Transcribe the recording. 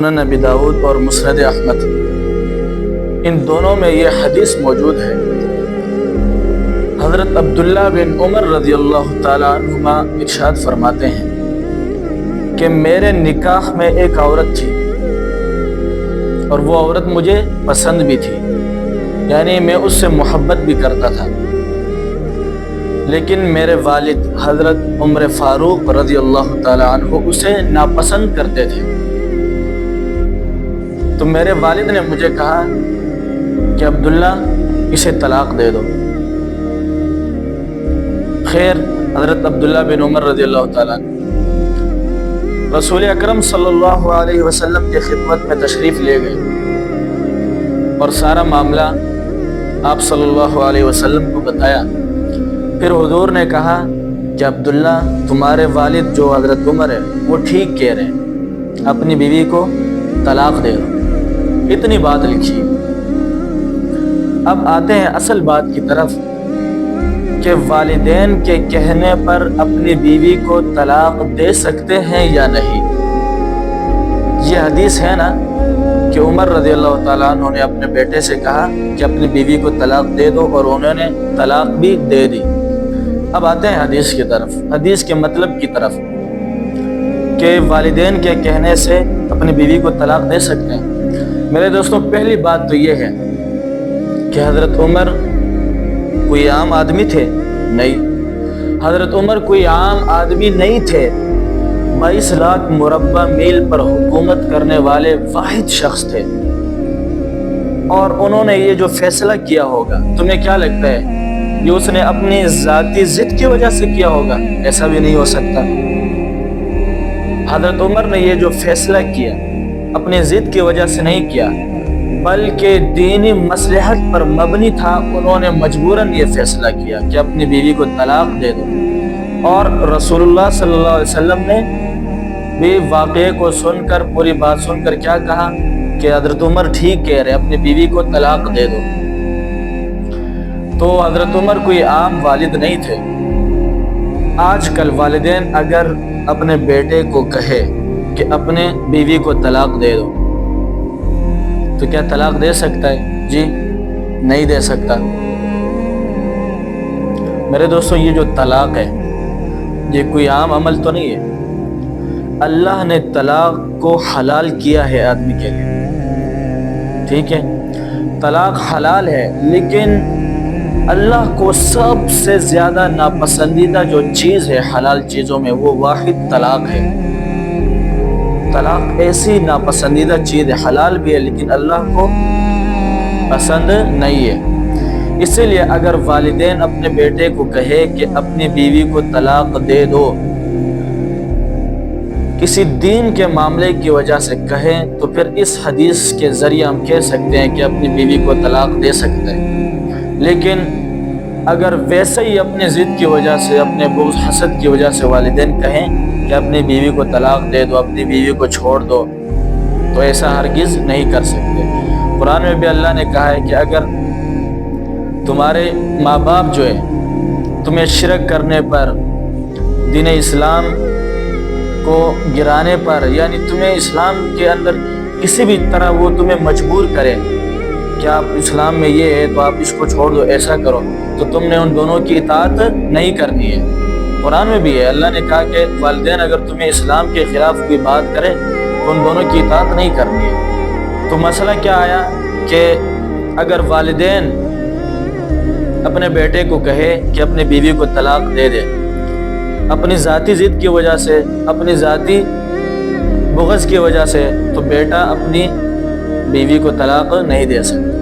سنن ابی داؤد اور مسند احمد، ان دونوں میں یہ حدیث موجود ہے۔ حضرت عبداللہ بن عمر رضی اللہ تعالیٰ عنہما ارشاد فرماتے ہیں کہ میرے نکاح میں ایک عورت تھی اور وہ عورت مجھے پسند بھی تھی، یعنی میں اس سے محبت بھی کرتا تھا، لیکن میرے والد حضرت عمر فاروق رضی اللہ تعالیٰ عنہ اسے ناپسند کرتے تھے۔ تو میرے والد نے مجھے کہا کہ عبداللہ اسے طلاق دے دو۔ خیر، حضرت عبداللہ بن عمر رضی اللہ تعالیٰ عنہ رسول اکرم صلی اللہ علیہ وسلم کی خدمت میں تشریف لے گئے اور سارا معاملہ آپ صلی اللہ علیہ وسلم کو بتایا۔ پھر حضور نے کہا کہ عبداللہ، تمہارے والد جو حضرت عمر ہے وہ ٹھیک کہہ رہے ہیں، اپنی بیوی کو طلاق دے دو۔ اتنی بات لکھی۔ اب آتے ہیں اصل بات کی طرف کہ والدین کے کہنے پر اپنی بیوی کو طلاق دے سکتے ہیں یا نہیں۔ یہ حدیث ہے نا کہ عمر رضی اللہ تعالیٰ عنہ نے اپنے بیٹے سے کہا کہ اپنی بیوی کو طلاق دے دو، اور انہوں نے طلاق بھی دے دی۔ اب آتے ہیں حدیث کی طرف، حدیث کے مطلب کی طرف کہ والدین کے کہنے سے اپنی بیوی کو طلاق دے سکتے ہیں۔ میرے دوستوں، پہلی بات تو یہ ہے کہ حضرت عمر کوئی عام آدمی تھے؟ نہیں، حضرت عمر کوئی عام آدمی نہیں تھے۔ 22 لاکھ مربع میل پر حکومت کرنے والے واحد شخص تھے، اور انہوں نے یہ جو فیصلہ کیا ہوگا، تمہیں کیا لگتا ہے یہ اس نے اپنی ذاتی ضد کی وجہ سے کیا ہوگا؟ ایسا بھی نہیں ہو سکتا۔ حضرت عمر نے یہ جو فیصلہ کیا اپنی ضد کی وجہ سے نہیں کیا، بلکہ دینی مصلحت پر مبنی تھا۔ انہوں نے مجبوراً یہ فیصلہ کیا کہ اپنی بیوی کو طلاق دے دو، اور رسول اللہ صلی اللہ علیہ وسلم نے بھی واقعے کو سن کر، پوری بات سن کر کیا کہا کہ حضرت عمر ٹھیک کہہ رہے، اپنی بیوی کو طلاق دے دو۔ تو حضرت عمر کوئی عام والد نہیں تھے۔ آج کل والدین اگر اپنے بیٹے کو کہے کہ اپنے بیوی کو طلاق دے دو، تو کیا طلاق دے سکتا ہے؟ جی نہیں دے سکتا۔ میرے دوستوں، یہ جو طلاق ہے یہ کوئی عام عمل تو نہیں ہے۔ اللہ نے طلاق کو حلال کیا ہے آدمی کے لیے، ٹھیک ہے؟ طلاق حلال ہے، لیکن اللہ کو سب سے زیادہ ناپسندیدہ جو چیز ہے حلال چیزوں میں، وہ واحد طلاق ہے۔ طلاق ایسی ناپسندیدہ چیز ہے، حلال بھی ہے لیکن اللہ کو پسند نہیں ہے۔ اسی لیے اگر والدین اپنے بیٹے کو کہے کہ اپنی بیوی کو طلاق دے دو، کسی دین کے معاملے کی وجہ سے کہیں، تو پھر اس حدیث کے ذریعے ہم کہہ سکتے ہیں کہ اپنی بیوی کو طلاق دے سکتے ہیں۔ لیکن اگر ویسے ہی اپنی ضد کی وجہ سے، اپنے بغض حسد کی وجہ سے والدین کہیں کہ اپنی بیوی کو طلاق دے دو، اپنی بیوی کو چھوڑ دو، تو ایسا ہرگز نہیں کر سکتے۔ قرآن میں بھی اللہ نے کہا ہے کہ اگر تمہارے ماں باپ جو ہے تمہیں شرک کرنے پر، دین اسلام کو گرانے پر، یعنی تمہیں اسلام کے اندر کسی بھی طرح وہ تمہیں مجبور کرے کہ آپ اسلام میں یہ ہے تو آپ اس کو چھوڑ دو، ایسا کرو، تو تم نے ان دونوں کی اطاعت نہیں کرنی ہے۔ قرآن میں بھی ہے، اللہ نے کہا کہ والدین اگر تمہیں اسلام کے خلاف کوئی بات کرے تو ان دونوں کی اطاعت نہیں کرنی ہے۔ تو مسئلہ کیا آیا کہ اگر والدین اپنے بیٹے کو کہے کہ اپنی بیوی کو طلاق دے دے، اپنی ذاتی ضد کی وجہ سے، اپنی ذاتی بغض کی وجہ سے، تو بیٹا اپنی بیوی کو طلاق نہیں دے سکتا۔